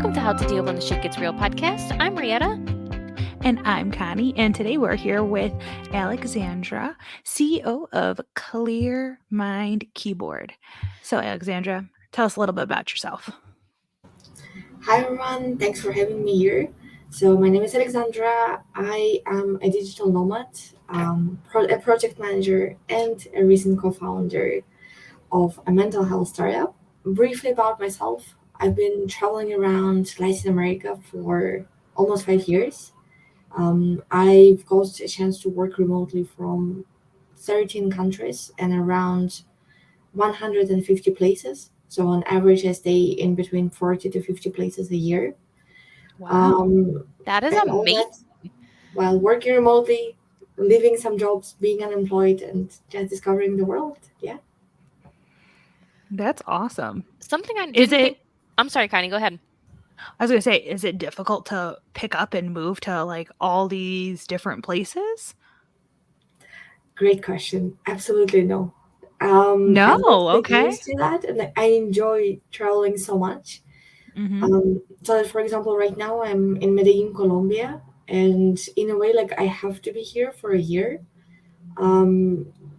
Welcome to How to Deal When the Shit Gets Real podcast. I'm Rietta. And I'm Connie. And today we're here with Alexandra, CEO of ClearMind Keyboard. So, Alexandra, tell us a little bit about yourself. Hi everyone, thanks for having me here. So my name is Alexandra. I am a digital nomad, a project manager, and a recent co-founder of a mental health startup. Briefly about myself, I've been traveling around Latin America for almost 5 years. I've got a chance to work remotely from 13 countries and around 150 places. So on average, I stay in between 40 to 50 places a year. Wow. That is And all amazing. that while working remotely, leaving some jobs, being unemployed, and just discovering the world. Yeah. That's awesome. Something I didn't think. I'm sorry, Connie, go ahead. I was going to say, is it difficult to pick up and move to like all these different places? Great question. Absolutely no. No, I'm just okay. used to that, and I enjoy traveling so much. So, for example, right now I'm in Medellin, Colombia, and in a way, like I have to be here for a year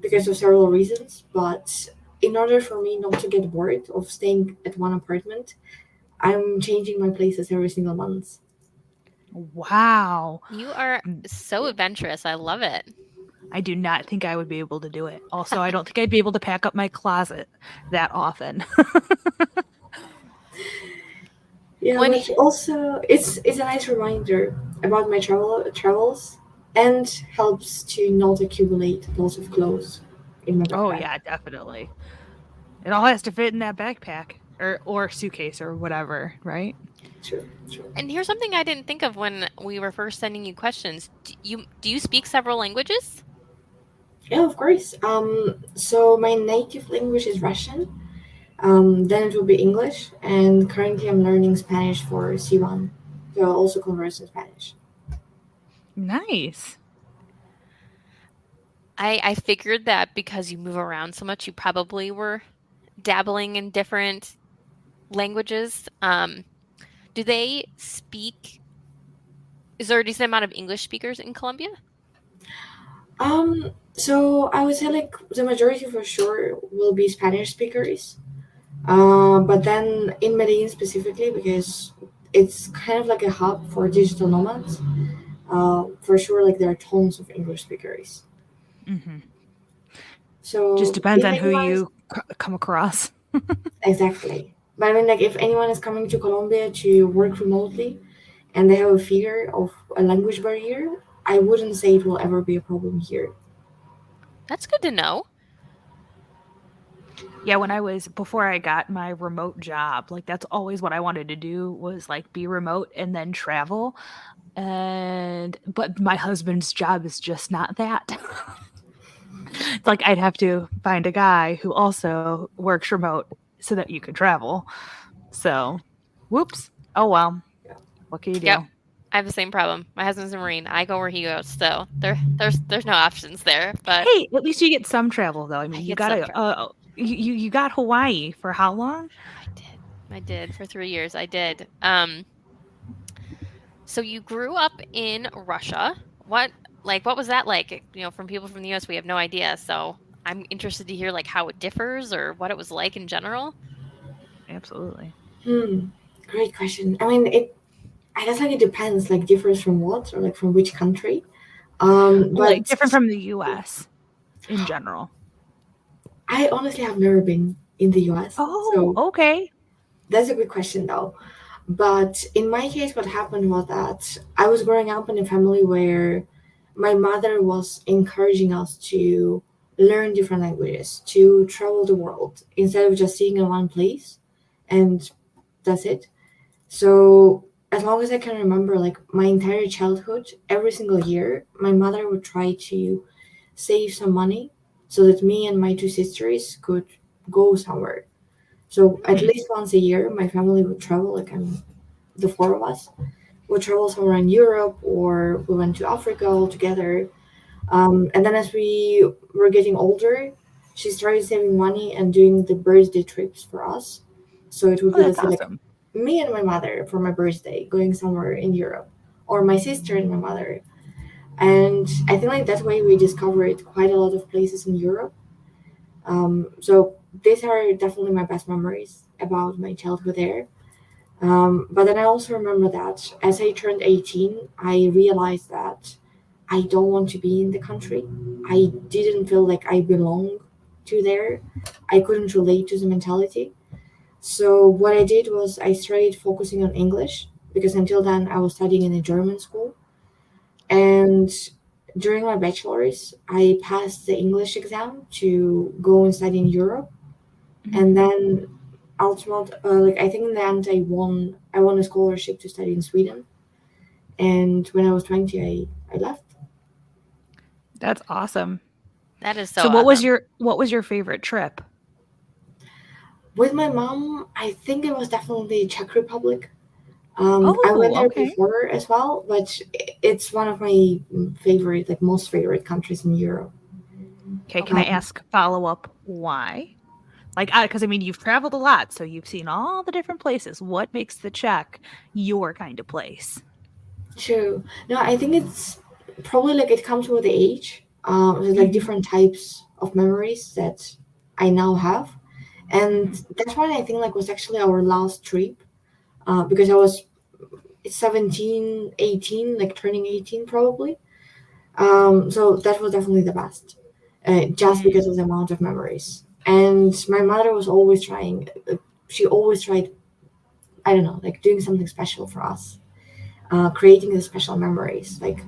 because of several reasons. But in order for me not to get bored of staying at one apartment, I'm changing my places every single month. Wow. You are so adventurous. I love it. I do not think I would be able to do it. Also, I don't think I'd be able to pack up my closet that often. Yeah, When- but also it's a nice reminder about my travels and helps to not accumulate lots of clothes in my backpack. Oh, yeah, definitely. It all has to fit in that backpack or suitcase or whatever, right? True. And here's something I didn't think of when we were first sending you questions. Do you speak several languages? Yeah, of course. So my native language is Russian. Then it will be English, and currently I'm learning Spanish for C1. So I'll also converse in Spanish. Nice. I figured that because you move around so much, you probably were dabbling in different languages. Do they speak? Is there a decent amount of English speakers in Colombia? So I would say like the majority for sure will be Spanish speakers. But then in Medellin specifically, because it's kind of like a hub for digital nomads, for sure, like there are tons of English speakers. Mm-hmm. So Just depends if on who anyone is- you come across. exactly. But I mean, like if anyone is coming to Colombia to work remotely and they have a fear of a language barrier, I wouldn't say it will ever be a problem here. That's good to know. Yeah, before I got my remote job, like that's always what I wanted to do was like be remote and then travel. But my husband's job is just not that. It's like I'd have to find a guy who also works remote so that you could travel. So, whoops. Oh well. What can you do? Yep. I have the same problem. My husband's a Marine. I go where he goes, so there's no options there. But Hey, at least you get some travel though. I mean, you get some got you got Hawaii for how long? I did for 3 years. I did. So you grew up in Russia. What was that like? You know, from people from the US, we have no idea. So I'm interested to hear like how it differs or what it was like in general. Absolutely. Great question. I mean, I guess like it depends, like differs from what or like from which country. But Like different from the US in general. I honestly have never been in the US. Oh, So okay. that's a good question though. But in my case, what happened was that I was growing up in a family where my mother was encouraging us to learn different languages, to travel the world instead of just sitting in one place, and that's it. So as long as I can remember, like my entire childhood, every single year, my mother would try to save some money so that me and my two sisters could go somewhere. So at least once a year, my family would travel. Like the four of us would travel somewhere in Europe, or we went to Africa all together. And then as we were getting older, she started saving money and doing the birthday trips for us. So it would Oh, be, that's let's say, like awesome. me and my mother for my birthday going somewhere in Europe, or my sister and my mother. And I think like that way we discovered quite a lot of places in Europe. So these are definitely my best memories about my childhood there. But then I also remember that as I turned 18, I realized that I don't want to be in the country. I didn't feel like I belong to there. I couldn't relate to the mentality. So what I did was I started focusing on English because until then I was studying in a German school. And during my bachelor's, I passed the English exam to go and study in Europe. And then ultimately, like I think in the end, I won a scholarship to study in Sweden. And when I was 20, I left. That's awesome. That is so So awesome. what was your favorite trip? With my mom, I think it was definitely Czech Republic. I Oh, went there okay. before as well, but it's one of my favorite, like most favorite countries in Europe. Okay, can I Um, ask follow up why? Like, because I mean, you've traveled a lot, so you've seen all the different places. What makes the Czech your kind of place? true. No, I think it's probably like it comes with the age. There's like Hmm. different types of memories that I now have, and that's why I think like was actually our last trip, because I was 17, 18, like turning 18 probably. So that was definitely the best, just Mm. because of the amount of memories. And my mother was always trying. She always tried. I don't know, like doing something special for us, creating the special memories, like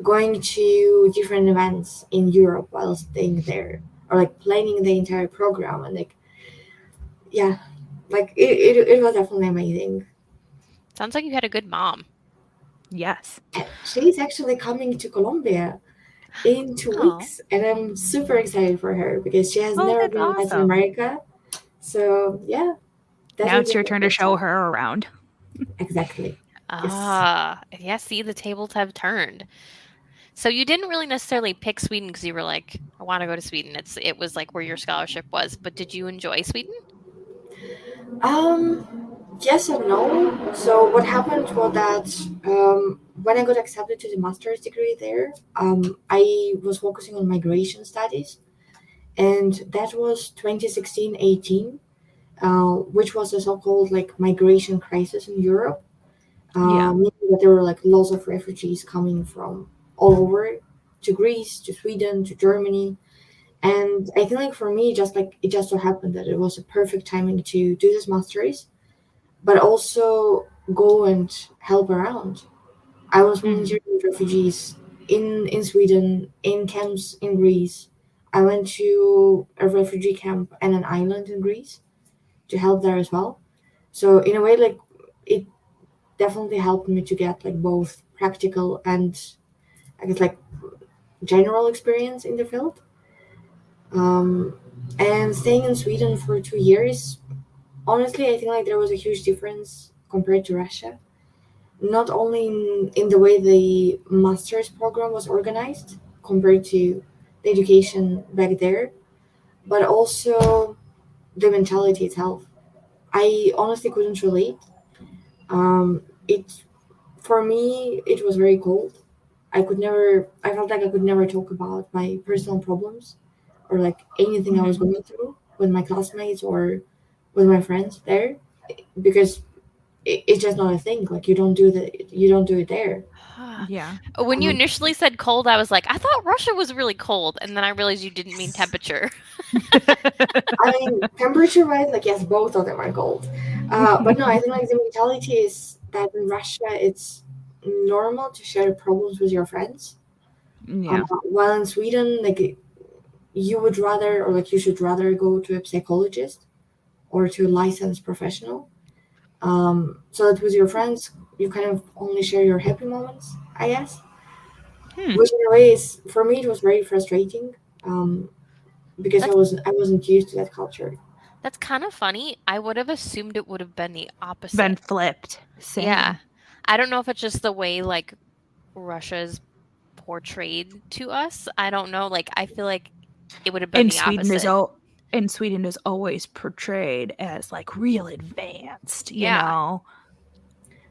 going to different events in Europe while staying there, or like planning the entire program, and like yeah, like it was definitely amazing. Sounds like you had a good mom. Yes. She's actually coming to Colombia in two Oh, weeks, and I'm super excited for her because she has Oh, never that's been in Latin awesome. America. So yeah, that Now would it's be your my turn to first show time. her around. Exactly. Yes. yeah. See, the tables have turned. So you didn't really necessarily pick Sweden because you were like, I want to go to Sweden. It was like where your scholarship was. But did you enjoy Sweden? Um. Yes and no. So what happened was that when I got accepted to the master's degree there, I was focusing on migration studies, and that was 2016-18, which was a so-called like migration crisis in Europe, Yeah. meaning that there were like lots of refugees coming from all over to Greece, to Sweden, to Germany. And I think like for me, just like it just so happened that it was a perfect timing to do this master's, but also go and help around. I was Hmm. volunteering with refugees in Sweden, in camps in Greece. I went to a refugee camp and an island in Greece to help there as well. So in a way, like it definitely helped me to get like both practical and I guess like general experience in the field. Um, and staying in Sweden for 2 years, honestly, I think like there was a huge difference compared to Russia. Not only in the way the master's program was organized compared to the education back there, but also the mentality itself. I honestly couldn't relate. It For me, it was very cold. I felt like I could never talk about my personal problems or like anything I was Hmm. going through with my classmates or with my friends there because it's just not a thing. Like you don't do it there. Yeah. When you Um, initially said cold, I was like, I thought Russia was really cold. And then I realized you didn't mean temperature. I mean, temperature wise, like yes, both of them are cold. But no, I think like the mentality is that in Russia it's normal to share problems with your friends. Yeah. While in Sweden, like you would rather or like you should rather go to a psychologist or to a licensed professional. So that with your friends you kind of only share your happy moments, I guess. Hmm. Which in a way is for me it was very frustrating because That's I wasn't used to that culture. that's kind of funny. I would have assumed it would have been the Been opposite. flipped. Yeah. Same. I don't know if it's just the way like Russia's portrayed to us. I don't know. Like I feel like it would have been And the Sweden is opposite. in Sweden is always portrayed as like real advanced, you Yeah. know.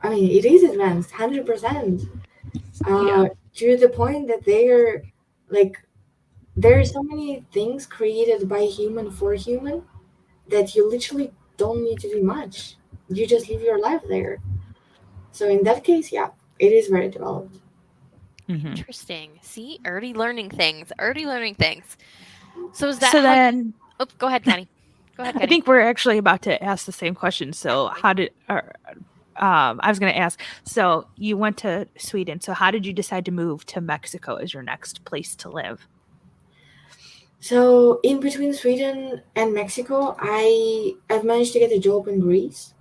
I mean, it is advanced, 100%. Yeah. To the point that they're like, there are so many things created by human for human that you literally don't need to do much. You just live your life there. So in that case, yeah, it is very developed. Hmm. Interesting. See, already learning things. Already learning things. So is that So how? then Oops, go ahead, Connie. Go ahead, I Connie. think we're actually about to ask the same question. So how did I was going to ask, so you went to Sweden. So how did you decide to move to Mexico as your next place to live? So in between Sweden and Mexico, I've managed to get a job in Greece.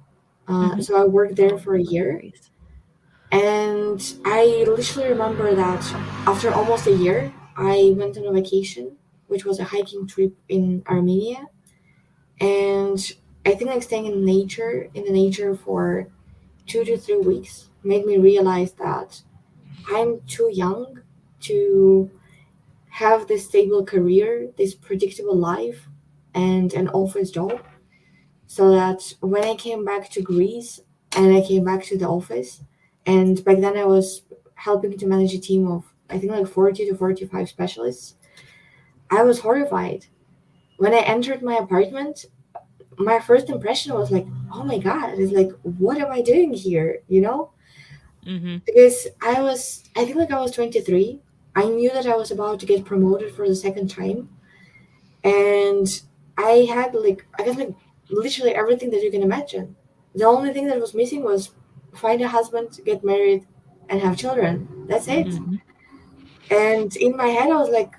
Hmm. So I worked there Oh, for a I love year, Greece. and I literally remember that after almost a year, I went on a vacation, which was a hiking trip in Armenia, and I think like staying in the nature for 2 to 3 weeks made me realize that I'm too young to have this stable career, this predictable life, and an office job. So that when I came back to Greece and I came back to the office, and back then I was helping to manage a team of, I think, like 40 to 45 specialists, I was horrified. When I entered my apartment, my first impression was like, oh my God, it's like, what am I doing here? You know? Hmm. Because I think like I was 23. I knew that I was about to get promoted for the second time. And I had like, I guess like literally everything that you can imagine. The only thing that was missing was find a husband, get married, and have children. That's it. Hmm. And in my head, I was like,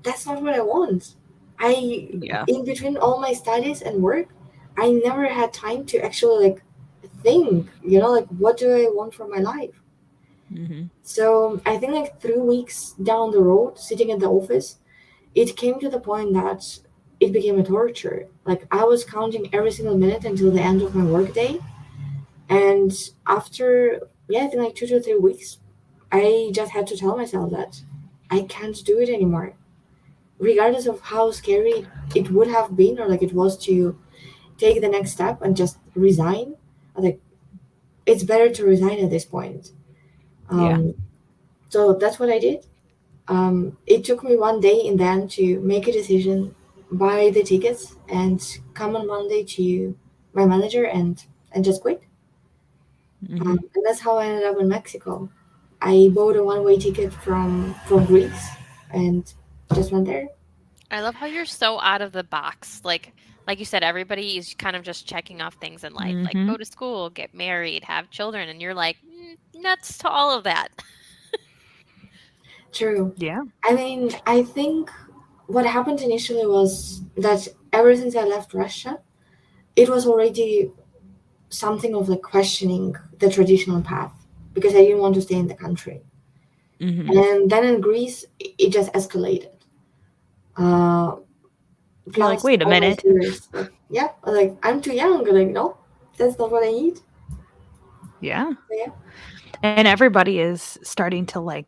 that's not what I want. Yeah. In between all my studies and work, I never had time to actually like think, you know, like what do I want for my life? Hmm. So I think like 3 weeks down the road, sitting in the office, it came to the point that it became a torture. Like I was counting every single minute until the end of my workday, and after yeah, I think like 2 to 3 weeks, I just had to tell myself that I can't do it anymore, regardless of how scary it would have been or like it was to take the next step and just resign. I was like, it's better to resign at this point. Yeah. Um, so that's what I did. It took me one day in the end to make a decision, buy the tickets, and come on Monday to my manager and just quit. Hmm. And that's how I ended up in Mexico. I bought a one-way ticket from Greece and just went there. I love how you're so out of the box. Like you said, everybody is kind of just checking off things in life, like Hmm. go to school, get married, have children, and you're like nuts to all of that. True. Yeah. I mean, I think what happened initially was that ever since I left Russia, it was already something of like questioning the traditional path because I didn't want to stay in the country. Hmm. And then in Greece, it just escalated. Uh, You're like, Plus wait a all my minute. fears. Like, yeah, like I'm too young. Like, no, that's not what I need. Yeah. So, yeah, And everybody is starting to like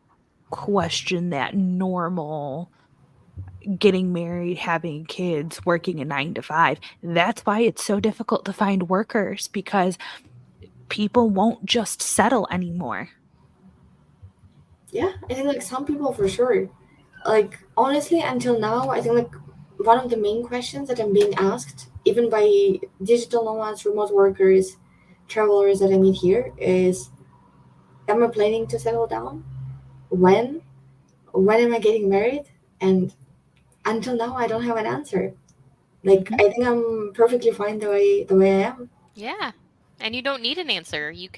question that normal getting married, having kids, working a 9 to 5. That's why it's so difficult to find workers because people won't just settle anymore. yeah. I think like some people for sure. Like honestly, until now, I think like one of the main questions that I'm being asked, even by digital nomads, remote workers, travelers that I meet here, is, am I planning to settle down? When? When am I getting married? And until now, I don't have an answer. Like Hmm. I think I'm perfectly fine the way I am. Yeah. And you don't need an answer. You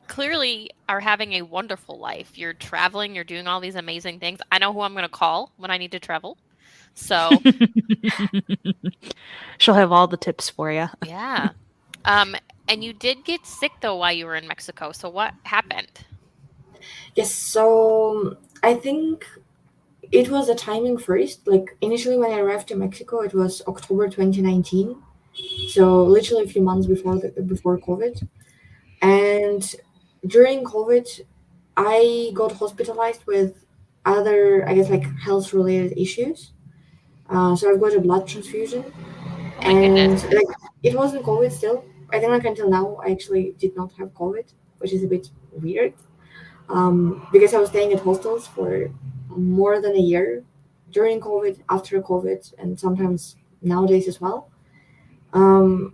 clearly are having a wonderful life. You're traveling, you're doing all these amazing things. I know who I'm going to call when I need to travel. So, She'll have all the tips for you. yeah. Um and you did get sick though while you were in Mexico. So what happened? Yes, so I think it was a timing first. Like initially when I arrived to Mexico, it was October 2019, so literally a few months before COVID. And during COVID, I got hospitalized with other, I guess, like health related issues. So I've got a blood transfusion, Oh my and goodness. like it wasn't COVID still. I think like until now I actually did not have COVID, which is a bit weird. Because I was staying at hostels for more than a year during COVID, after COVID, and sometimes nowadays as well.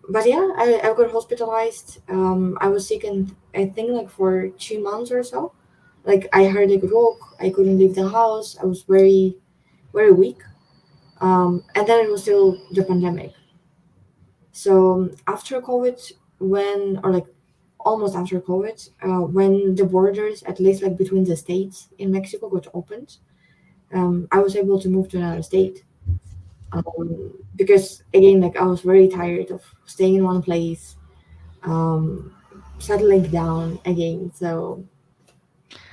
But yeah, I got hospitalized. I was sick, and I think like for 2 months or so. Like I hardly could walk. I couldn't leave the house. I was very, very weak. And then it was still the pandemic. So after COVID, when or like almost after COVID, when the borders, at least like between the states in Mexico, got opened, I was able to move to another state. Because again, like I was very tired of staying in one place, um, settling down again. So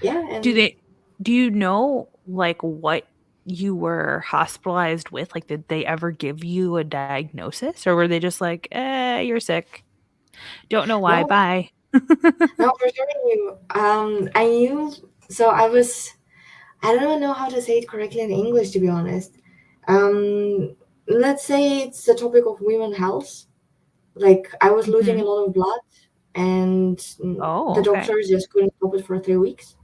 yeah, Do and they do you know like what you were hospitalized with? Like did they ever give you a diagnosis or were they just like, you're sick. Don't know why. no, Bye." no, for sure. I knew. So I was. I don't even know how to say it correctly in English, to be honest. Um, let's say it's the topic of women health. Like I was losing a Mhm. lot of blood, and Oh, the okay. doctors just couldn't stop it for 3 weeks.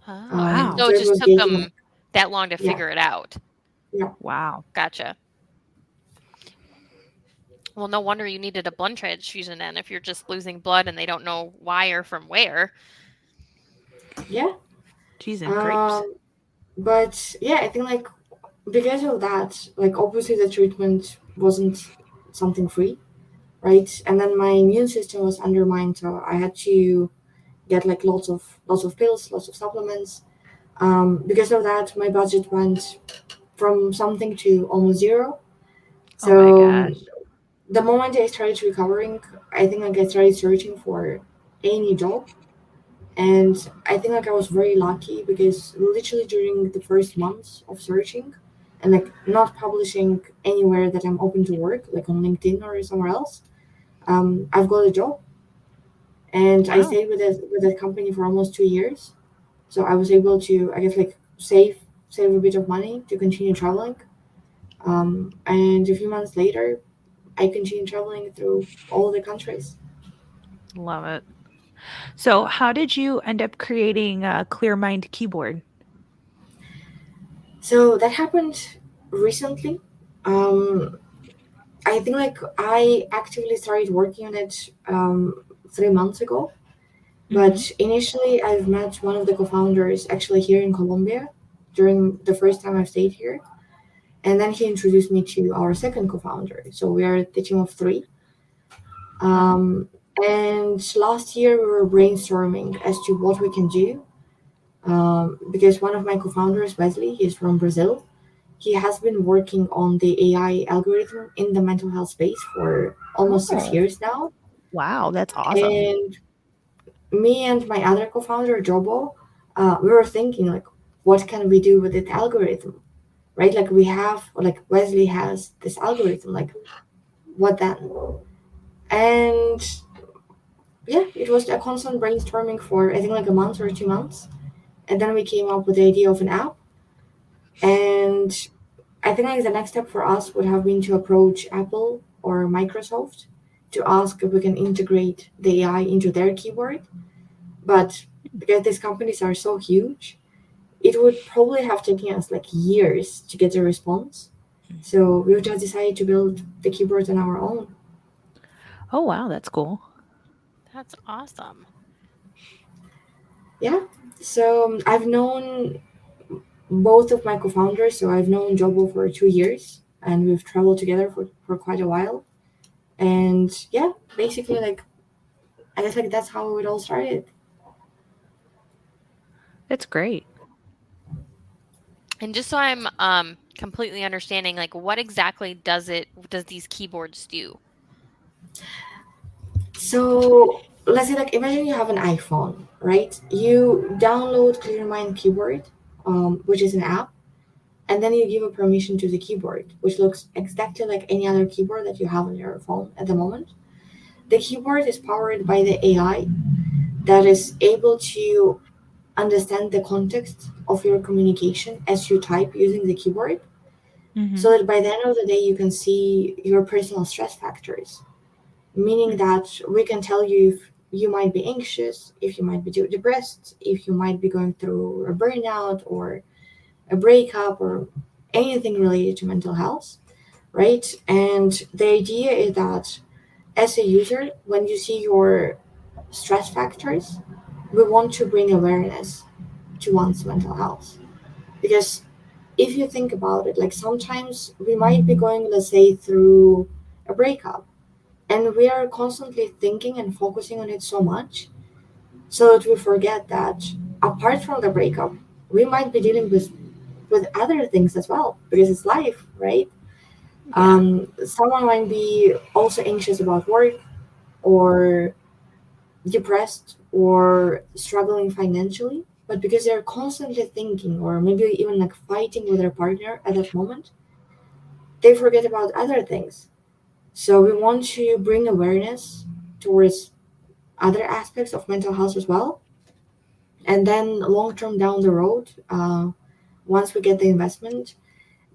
Oh, Wow. so So it it just was took getting them that long to yeah, figure it out. yeah, Wow. Gotcha. Well, no wonder you needed a blood transfusion then if you're just losing blood and they don't know why or from where. yeah. Cheese and grapes. Um, but yeah, I think like because of that, like obviously the treatment wasn't something free, right? And then my immune system was undermined, so I had to get like lots of pills, lots of supplements. Because of that, my budget went from something to almost zero. Oh my So gosh. the moment I started recovering, I think like I started searching for any job, and I think like I was very lucky because literally during the first months of searching and like not publishing anywhere that I'm open to work, like on LinkedIn or somewhere else, I've got a job, and I Wow. stayed with that company for almost 2 years. So I was able to, I guess, like save a bit of money to continue traveling. And a few months later, I continued traveling through all the countries. Love it. So, how did you end up creating a ClearMind keyboard? So that happened recently. Um, I think like I actively started working on it 3 months ago. Mhm. But initially, I've met one of the co-founders actually here in Colombia during the first time I stayed here, and then he introduced me to our second co-founder. So we are the team of three. Uh-huh. Um, and last year we were brainstorming as to what we can do. Because one of my co-founders, Wesley, he's from Brazil. He has been working on the AI algorithm in the mental health space for almost six Oh, years now. wow, that's awesome. And me and my other co-founder, Jobo, we were thinking like, what can we do with the algorithm, right? Like we have, like Wesley has this algorithm, like what then? And yeah, it was a constant brainstorming for I think like a month or 2 months, and then we came up with the idea of an app. And I think like the next step for us would have been to approach Apple or Microsoft to ask if we can integrate the AI into their keyboard. But because these companies are so huge, it would probably have taken us like years to get a response. So we've just decided to build the keyboard on our own. Oh, wow, that's cool. That's awesome. Yeah. So I've known both of my co-founders. So I've known Jobo for 2 years, and we've traveled together for quite a while. And yeah, basically, like I guess like that's how it all started. That's great. And just so I'm completely understanding, like what exactly does these keyboards do? So let's say like imagine you have an iPhone, right? You download ClearMind Keyboard, which is an app, and then you give a permission to the keyboard, which looks exactly like any other keyboard that you have on your phone at the moment. The keyboard is powered by the AI that is able to understand the context of your communication as you type using the keyboard. so that by the end of the day you can see your personal stress factors, meaning that we can tell you if you might be anxious, if you might be depressed, if you might be going through a burnout or a breakup or anything related to mental health, right? And the idea is that as a user, when you see your stress factors, we want to bring awareness to one's mental health. Because if you think about it, like sometimes we might be going, let's say, through a breakup, and we are constantly thinking and focusing on it so much so that we forget that apart from the breakup, we might be dealing with other things as well because it's life, right? Someone might be also anxious about work or depressed or struggling financially, but because they're constantly thinking or maybe even like fighting with their partner at that moment, they forget about other things. So we want to bring awareness towards other aspects of mental health as well. And then long term down the road, once we get the investment,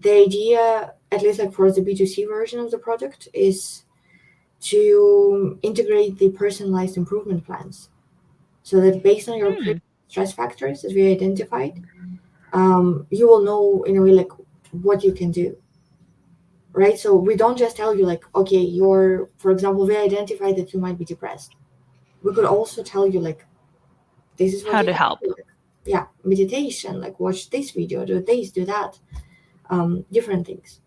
the idea, at least like for the B2C version of the project, is to integrate the personalized improvement plans so that based on your stress factors that we identified, you will know in a way like what you can do, right? So we don't just tell you like, okay, you're, for example, we identified that you might be depressed. We could also tell you like, this is what How you to can help. do. Like, yeah, meditation, like watch this video, do this, do that, different things.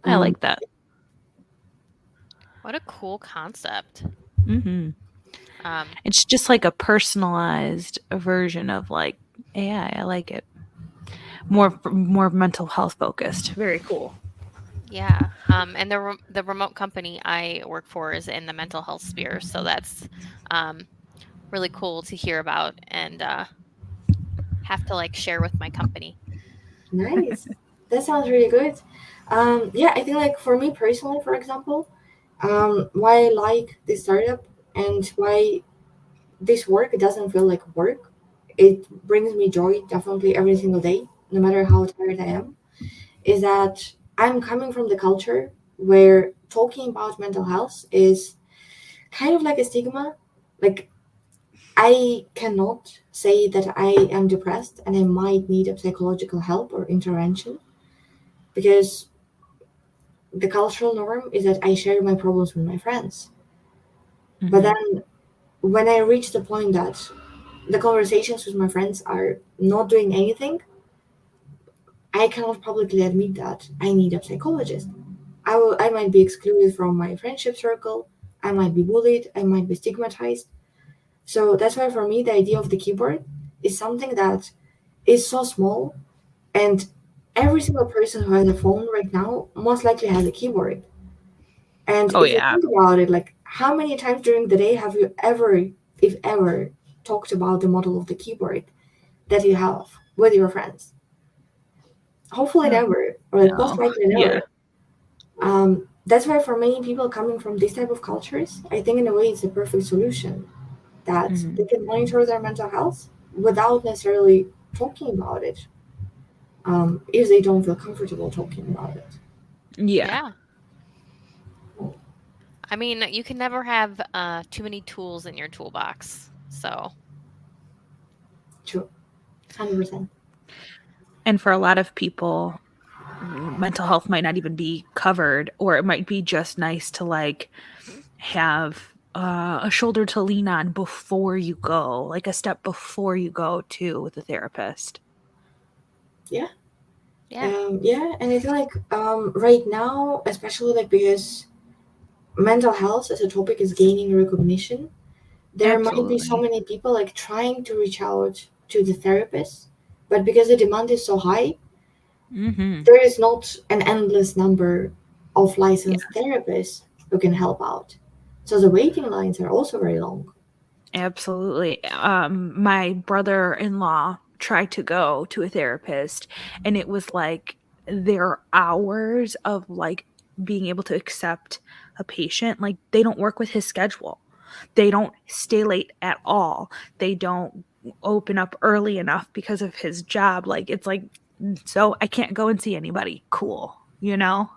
I like that. What a cool concept. It's just like a personalized version of like AI. I like it. More mental health focused. Very cool. Yeah. And the remote company I work for is in the mental health sphere, so that's really cool to hear about and have to like share with my company. Nice. That sounds really good. Yeah, I think like for me personally, for example, why I like this startup and why this work doesn't feel like work. It brings me joy definitely every single day, no matter how tired I am. Is that I'm coming from the culture where talking about mental health is kind of like a stigma. Like I cannot say that I am depressed and I might need a psychological help or intervention because the cultural norm is that I share my problems with my friends. But then when I reach the point that the conversations with my friends are not doing anything, I cannot publicly admit that I need a psychologist. I might be excluded from my friendship circle, I might be bullied, I might be stigmatized. So that's why for me the idea of the keyboard is something that is so small and every single person who has a phone right now most likely has a keyboard. And if you think about it, like how many times during the day have you ever, if ever, talked about the model of the keyboard that you have with your friends? Hopefully never, or like most likely never. That's why for many people coming from this type of cultures, I think in a way it's a perfect solution that they can monitor their mental health without necessarily talking about it, if they don't feel comfortable talking about it. Yeah. I mean, you can never have too many tools in your toolbox. So True. 100%. And for a lot of people, mental health might not even be covered, or it might be just nice to like have a shoulder to lean on before you go, like a step before you go to with a therapist. Yeah. Yeah. Yeah, and I feel like right now, especially like because mental health as a topic is gaining recognition, there might be so Absolutely. many people like trying to reach out to the therapist, but because the demand is so high, there is not an endless number of licensed therapists who can help out. So the waiting lines are also very long. Absolutely. My brother-in-law tried to go to a therapist, and it was like there are hours of like being able to accept a patient. Like they don't work with his schedule. They don't stay late at all. They don't open up early enough because of his job. Like it's like So I can't go and see anybody. Cool. You know?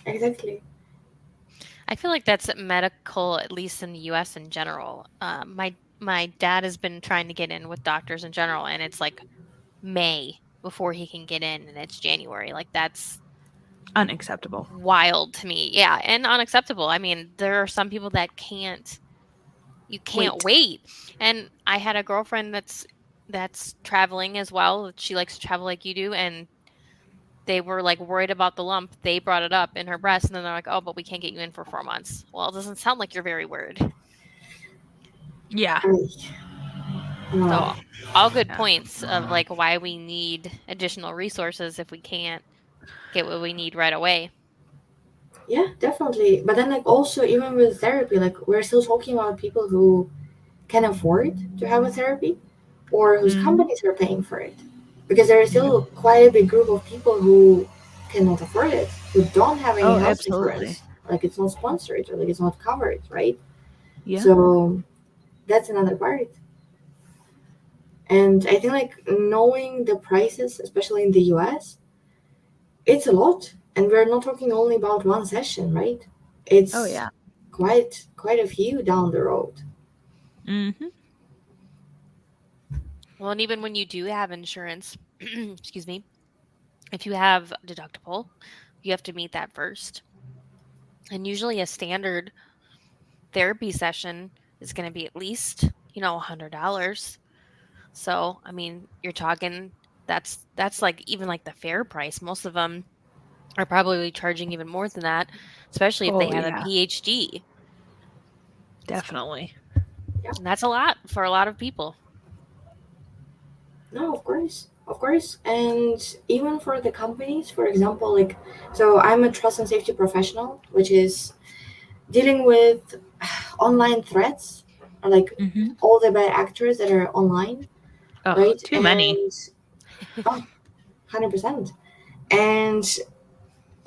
Exactly. I feel like that's medical, at least in the U.S. in general. My dad has been trying to get in with doctors in general, and it's like May before he can get in, and it's January. Like that's Unacceptable. wild to me. Yeah, and unacceptable. I mean, there are some people that you can't wait. And I had a girlfriend that's traveling as well. She likes to travel like you do, and they were like worried about the lump. They brought it up in her breast, and then they're like, "Oh, but we can't get you in for 4 months." Well, it doesn't sound like you're very worried. Yeah. So, Wow. all good Yeah. points of like why we need additional resources if we can't get what we need right away. Yeah, definitely. But then, like, also, even with therapy, like, we're still talking about people who can afford to have a therapy or whose Mhm. companies are paying for it. Because there is Yep. still quite a big group of people who cannot afford it, who don't have any Oh, health absolutely. insurance. Like, it's not sponsored or like it's not covered, right? Yeah. So that's another part. And I think, like, knowing the prices, especially in the US, it's a lot. And we're not talking only about one session, right? Oh, It's yeah. quite a few down the road. Mm-hmm. Well, and even when you do have insurance, excuse me, if you have deductible, you have to meet that first. And usually a standard therapy session is going to be at least, $100. So, I mean, you're talking that's like even like the fair price. Most of them are probably charging even more than that, especially if they Oh, have a yeah. PhD. Definitely. And that's a lot for a lot of people. No, of course. And even for the companies, for example, like, so I'm a trust and safety professional, which is dealing with online threats, or like Mm-hmm. all the bad actors that are online, Oh, right? too many. And oh, 100%. And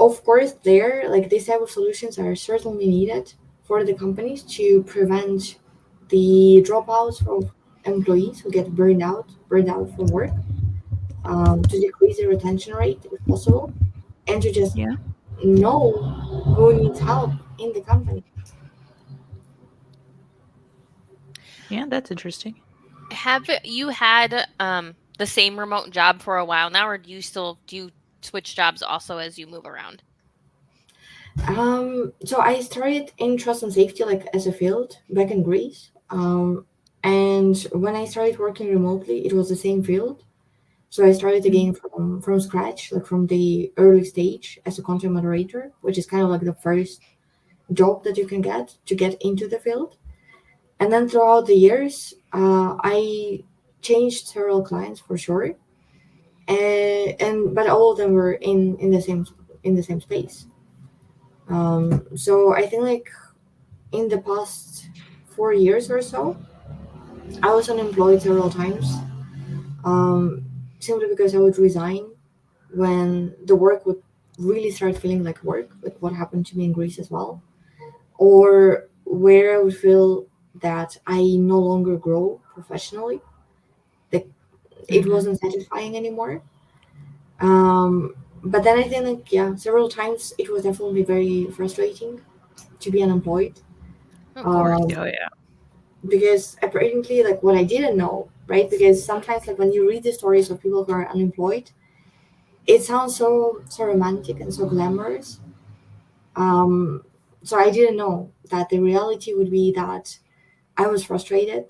of course, there, like, these type of solutions are certainly needed for the companies to prevent the dropouts of employees who get burned out from work, to decrease the retention rate if possible, and to just Yeah. know who needs help in the company. Yeah, that's interesting. Have you had the same remote job for a while now, or do you switch jobs also as you move around? So I started in trust and safety, like, as a field back in Greece. And when I started working remotely, it was the same field. So I started Mhm. again from scratch, like from the early stage as a content moderator, which is kind of like the first job that you can get to get into the field. And then throughout the years, I changed several clients for sure, and but all of them were in the same space. So I think, like, in the past 4 years or so, I was unemployed several times, um, simply because I would resign when the work would really start feeling like work, like what happened to me in Greece as well, or where I would feel that I no longer grow professionally, like it Mhm. wasn't satisfying anymore. Um, but then I think, like, yeah, several times it was definitely very frustrating to be unemployed. Of course. Um, Oh, yeah. because apparently, like, what I didn't know, right? Because sometimes, like, when you read the stories of people who are unemployed, it sounds so romantic and so glamorous. Um, so I didn't know that the reality would be that I was frustrated.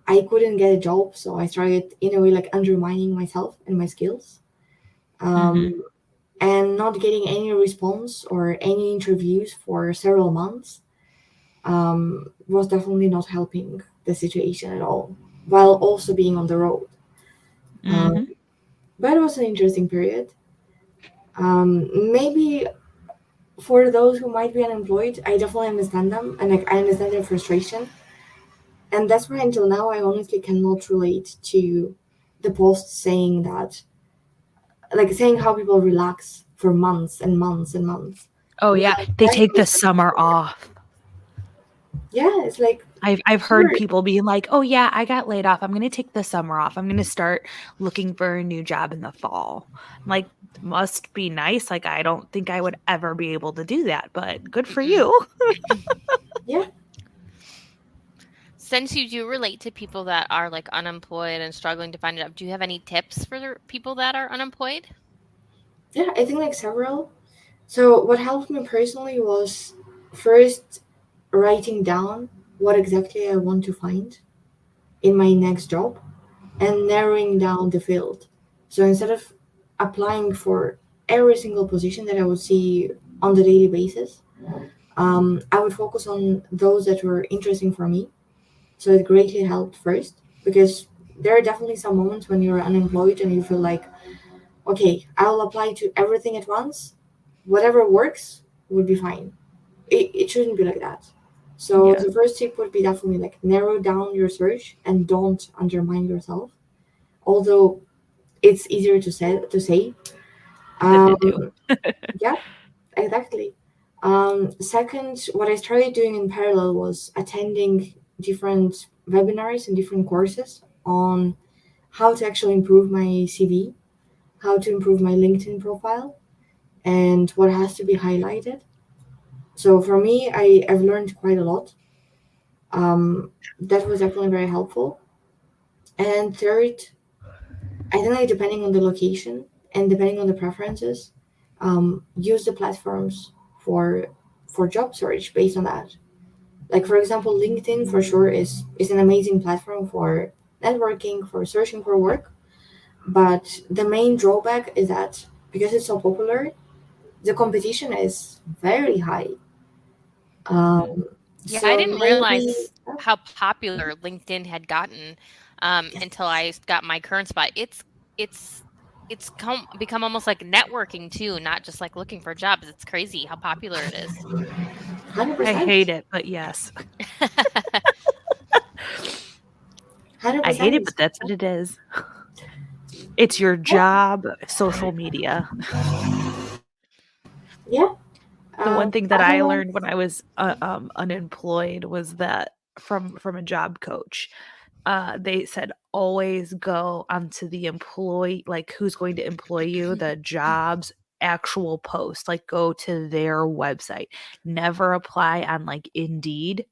I couldn't get a job, so I started in a way like undermining myself and my skills. Mhm. Um, and not getting any response or any interviews for several months, was definitely not helping the situation at all, while also being on the road. Um, Mhm. but it was an interesting period. Maybe for those who might be unemployed, I definitely understand them, and, like, I understand their frustration. And that's why until now I honestly cannot relate to the post saying that, like, saying how people relax for months and months and months. Oh, When yeah. They take the it's summer off. yeah, it's like I've heard Sure. people being like, "Oh yeah, I got laid off. I'm going to take the summer off. I'm going to start looking for a new job in the fall." I'm like, must be nice. Like I don't think I would ever be able to do that, but good for Mm-mm. you. Yeah. Since you do relate to people that are like unemployed and struggling to find a job, do you have any tips for people that are unemployed? Yeah, I think like several. So what helped me personally was first writing down what exactly I want to find in my next job and narrowing down the field. So instead of applying for every single position that I would see on the daily basis, I would focus on those that were interesting for me. So it greatly helped first because there are definitely some moments when you're unemployed and you feel like, okay, I'll apply to everything at once. Whatever works would be fine. It shouldn't be like that. So Yeah, the first tip would be definitely like narrow down your search and don't undermine yourself. Although it's easier to say. than to do. Um, yeah, exactly. Second, what I started doing in parallel was attending different webinars and different courses on how to actually improve my CV, how to improve my LinkedIn profile, and what has to be highlighted. So for me, I've learned quite a lot. That was definitely very helpful. And third, I think like depending on the location and depending on the preferences, use the platforms for for job search based on that. Like for example, LinkedIn for sure is an amazing platform for networking, for searching for work. But the main drawback is that because it's so popular, the competition is very high. Mhm. Um, Yeah, I so didn't maybe realize how popular LinkedIn had gotten until I got my current spot. It's become almost like networking too, not just like looking for jobs. It's crazy how popular it is. 100%, I hate it, but yes. I hate it, 100%. but that's what it is. It's your job, social media. Yeah. The one thing that I Otherwise, learned when I was unemployed was that from a job coach, they said always go onto the employee, like who's going to employ you, the job's actual post, like go to their website. Never apply on like Indeed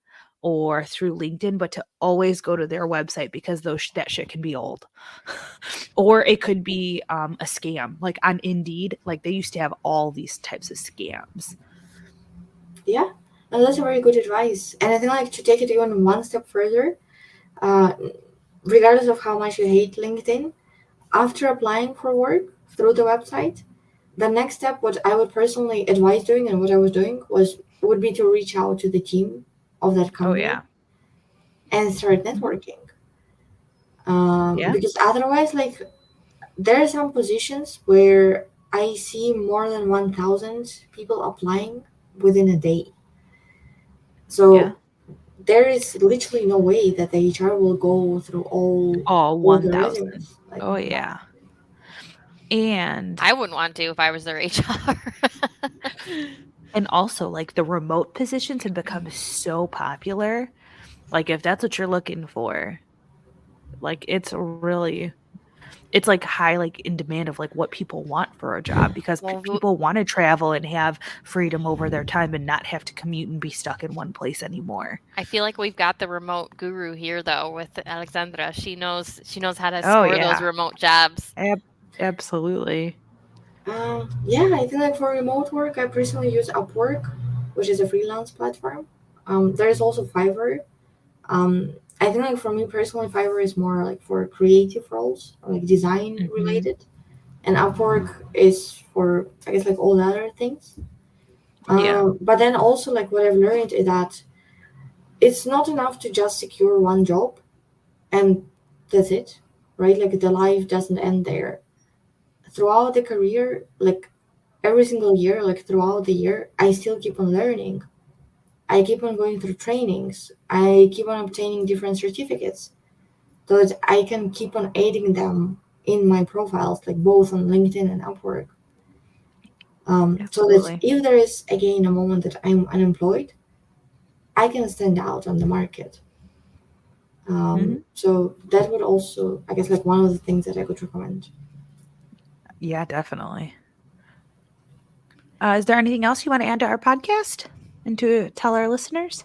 or through LinkedIn, but to always go to their website because that shit can be old. Or it could be a scam. Like on Indeed, like they used to have all these types of scams. yeah, and that's a very good advice. And I think like to take it even one step further, uh, regardless of how much you hate LinkedIn, after applying for work through the website, the next step, what I would personally advise doing and what I was doing would be to reach out to the team of that Oh company yeah. and start Mhm. networking. Yeah. Because otherwise, like there are some positions where I see more than 1,000 people applying within a day. Yeah. So there is literally no way that the HR will go through All all the 1,000. resumes. Like Oh, no. yeah. And I wouldn't want to if I was their HR. and also, like, the remote positions have become so popular. Like, if that's what you're looking for, like, it's, like, high, like, in demand of, like, what people want for a job because Well, people wanna travel and have freedom over their time and not have to commute and be stuck in one place anymore. I feel like we've got the remote guru here though with Alexandra. She knows how to Oh, score those yeah. remote jobs. Absolutely. Yeah, I think like for remote work, I personally use Upwork, which is a freelance platform. There is also Fiverr. I think like for me personally, Fiverr is more like for creative roles, or like design Mhm. related, and Upwork is for I guess like all the other things. Yeah. But then also like what I've learned is that it's not enough to just secure one job and that's it, right? Like the life doesn't end there. Throughout the career, like every single year, like throughout the year, I still keep on learning. I keep on going through trainings. I keep on obtaining different certificates so that I can keep on adding them in my profiles, like both on LinkedIn and Upwork. So that Absolutely. if there is again a moment that I'm unemployed, I can stand out on the market. So that would also, I guess, like one of the things that I could recommend. Yeah, definitely. Is there anything else you want to add to our podcast and to tell our listeners?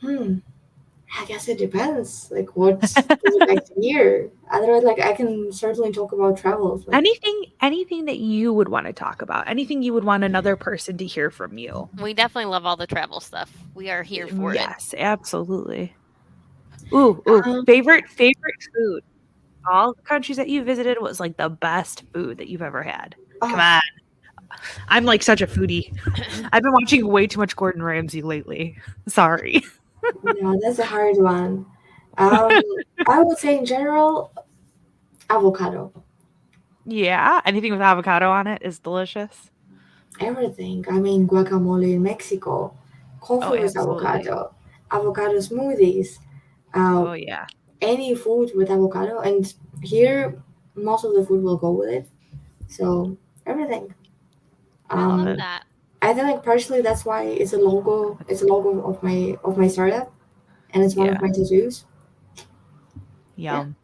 I guess it depends. Like, what would you like to hear? Otherwise, like, I can certainly talk about travels. Like, Anything that you would want to talk about, anything you would want another person to hear from you. We definitely love all the travel stuff. We are here for it. Yes, absolutely. Ooh, um, favorite food. All the countries that you visited was like the best food that you've ever had. Come oh, on. I'm like such a foodie. I've been watching way too much Gordon Ramsay lately. Sorry. no, that's a hard one. Um, I would say in general, avocado. Yeah, anything with avocado on it is delicious. Everything. I mean, guacamole in Mexico, Oh, coffee with absolutely. avocado smoothies, uh, Oh, yeah. any food with avocado. And here, most of the food will go with it. So everything. I love Um, that. I think like partially that's why it's a logo. It's a logo of my startup, and it's one Yeah. of my tattoos. Yeah, Yum.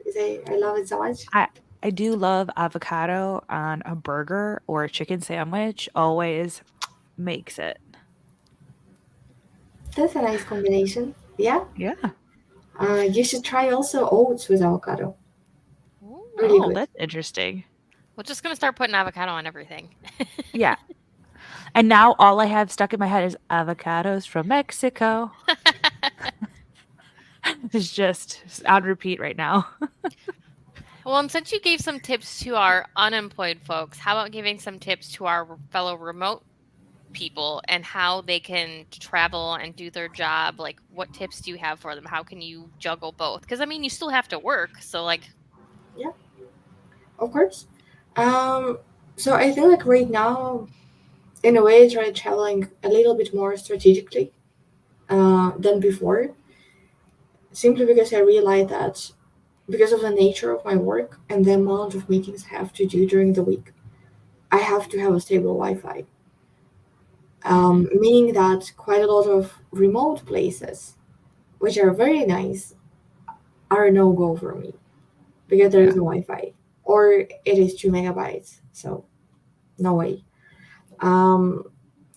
I love it so much. I do love avocado on a burger or a chicken sandwich. Always makes it. That's a nice combination. Yeah. Yeah. You should try also oats with avocado. Really Oh, Ooh. good. that's interesting. We're just gonna start putting avocado on everything. Yeah. And now all I have stuck in my head is avocados from Mexico. It's just on repeat right now. Well, and since you gave some tips to our unemployed folks, how about giving some tips to our fellow remote people and how they can travel and do their job? Like, what tips do you have for them? How can you juggle both? Because, I mean, you still have to work. So, like, Yeah, of course. Um, so I feel like right now, in a way, I try traveling a little bit more strategically than before, simply because I realized that because of the nature of my work and the amount of meetings I have to do during the week, I have to have a stable Wi-Fi. Meaning that quite a lot of remote places, which are very nice, are a no-go for me because there Yeah. is no Wi-Fi or it is 2 megabytes. So no way. Um,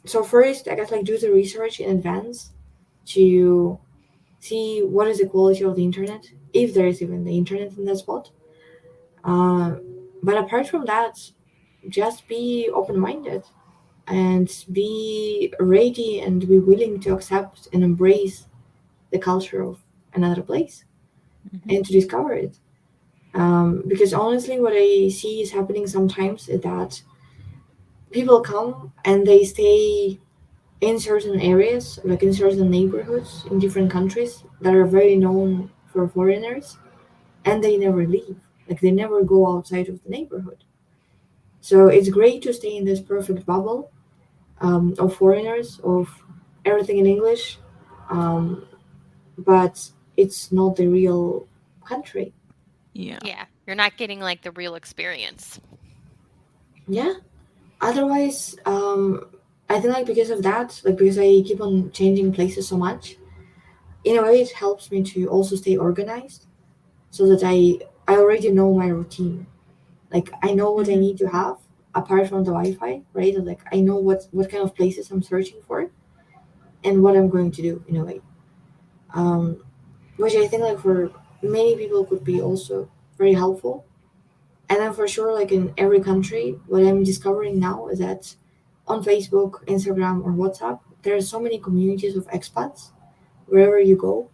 so first, I guess like do the research in advance to see what is the quality of the internet, if there is even the internet in that spot. Uh, but apart from that, just be open-minded and be ready and be willing to accept and embrace the culture of another place and to discover it. Because honestly, what I see is happening sometimes is that people come and they stay in certain areas, like in certain neighborhoods in different countries that are very known for foreigners, and they never leave. Like they never go outside of the neighborhood. So it's great to stay in this perfect bubble of foreigners, of everything in English, um, but it's not the real country. Yeah. yeah, you're not getting like the real experience. Yeah. Otherwise, I think like because of that, like because I keep on changing places so much, in a way it helps me to also stay organized, so that I already know my routine. Like I know what I need to have apart from the Wi-Fi, right? And, like I know what kind of places I'm searching for and what I'm going to do in a way. Um, which I think like for many people could be also very helpful. And then for sure, like in every country, what I'm discovering now is that on Facebook, Instagram, or WhatsApp, there are so many communities of expats wherever you go.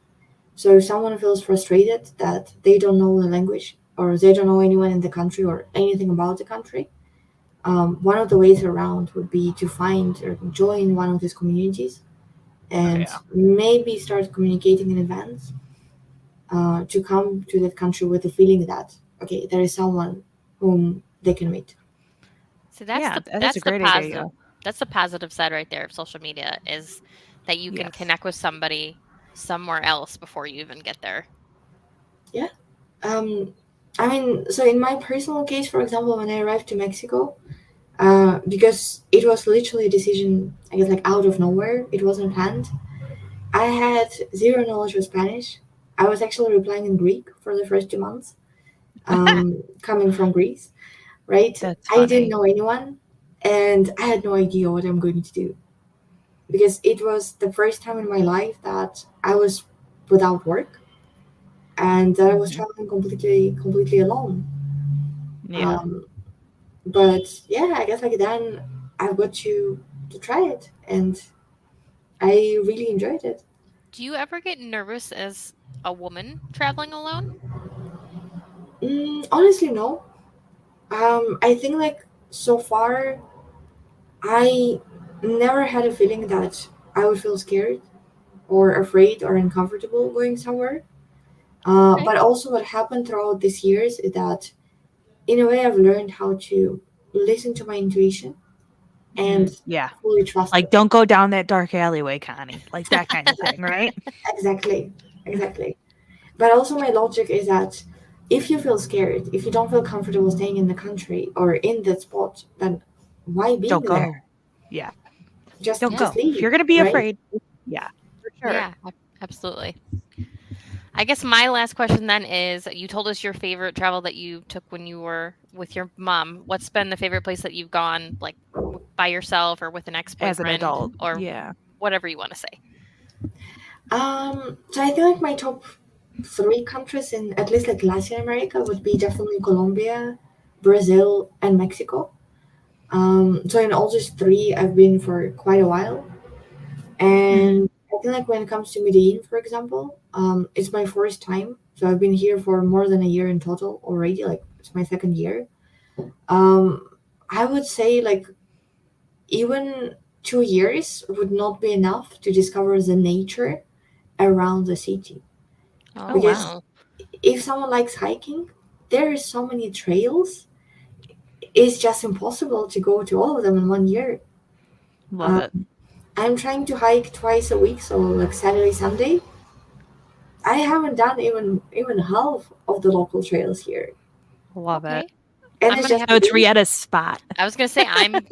So if someone feels frustrated that they don't know the language or they don't know anyone in the country or anything about the country, one of the ways around would be to find or join one of these communities Oh, and yeah. maybe start communicating in advance to come to that country with the feeling that okay, there is someone whom they can meet. So that's Yeah, the that's a that's the great idea. positive. That's the positive side right there of social media is that you can Yes. connect with somebody somewhere else before you even get there. Yeah. Um, I mean, so in my personal case, for example, when I arrived to Mexico, because it was literally a decision, I guess, like out of nowhere, it wasn't planned. I had zero knowledge of Spanish. I was actually replying in Greek for the first 2 months, coming from Greece, right? That's I didn't funny. know anyone, and I had no idea what I'm going to do because it was the first time in my life that I was without work and that I was Mhm. traveling completely alone. Yeah. Um, but yeah, I guess like then I got to try it, and I really enjoyed it. Do you ever get nervous as a woman traveling alone? Honestly, no. I think like so far, I never had a feeling that I would feel scared or afraid or uncomfortable going somewhere. Okay. But also, what happened throughout these years is that, in a way, I've learned how to listen to my intuition and Yeah. fully trust Like, it. don't go down that dark alleyway, Connie. Like that kind of thing, right? Exactly, exactly. But also, my logic is that if you feel scared, if you don't feel comfortable staying in the country or in that spot, then why being Don't there? go. Yeah. Just Don't Yeah. just go. If leave, you're going to be right? afraid, yeah, for sure. Yeah, absolutely. I guess my last question then is you told us your favorite travel that you took when you were with your mom. What's been the favorite place that you've gone, like by yourself or with an ex As an boyfriend adult. or Yeah. whatever you want to say? So I feel like my top three countries in at least like Latin America would be definitely Colombia, Brazil, and Mexico. So in all these three, I've been for quite a while, Mhm. and I feel like when it comes to Medellin, for example, it's my first time. So I've been here for more than a year in total already. Like it's my second year. Um, I would say like even 2 years would not be enough to discover the nature around the city Oh, Oh, because wow. wow. if someone likes hiking, there is so many trails. It's just impossible to go to all of them in 1 year. Love Um, it. I'm trying to hike twice a week, so like Saturday, Sunday. I haven't done even half of the local trails here, Love it. Okay. and I'm it's going to just have So it's me. Rietta's spot. I was going to say I'm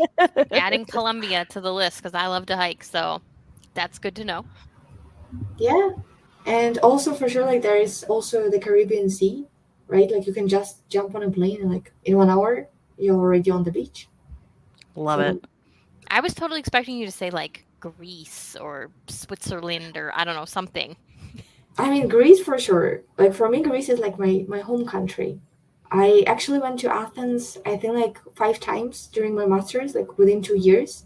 adding Colombia to the list because I love to hike. So that's good to know. Yeah, and also for sure, like there is also the Caribbean Sea, right? Like you can just jump on a plane and like in 1 hour you're already on the beach. Love So it. I was totally expecting you to say like Greece or Switzerland or I don't know, something. I mean Greece for sure. Like for me, Greece is like my home country. I actually went to Athens, I think like 5 times during my master's, like within 2 years,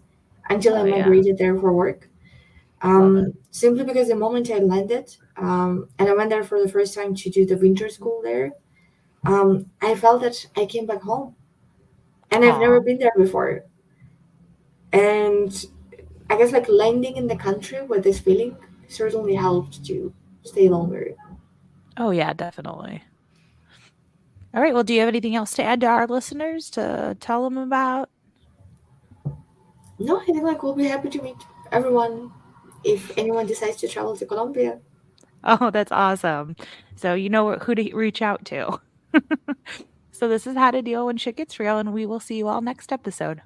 until I Oh, yeah. migrated there for work. Love it. Simply because the moment I landed, and I went there for the first time to do the winter school there, I felt that I came back home, and I've never Aw. been there before. And I guess like landing in the country with this feeling certainly helped to stay longer. Oh, yeah, definitely. All right. Well, do you have anything else to add to our listeners to tell them about? No, I think like we'll be happy to meet everyone if anyone decides to travel to Colombia. Oh, that's awesome. So you know who to reach out to. So this is How to Deal When Shit Gets Real, and we will see you all next episode.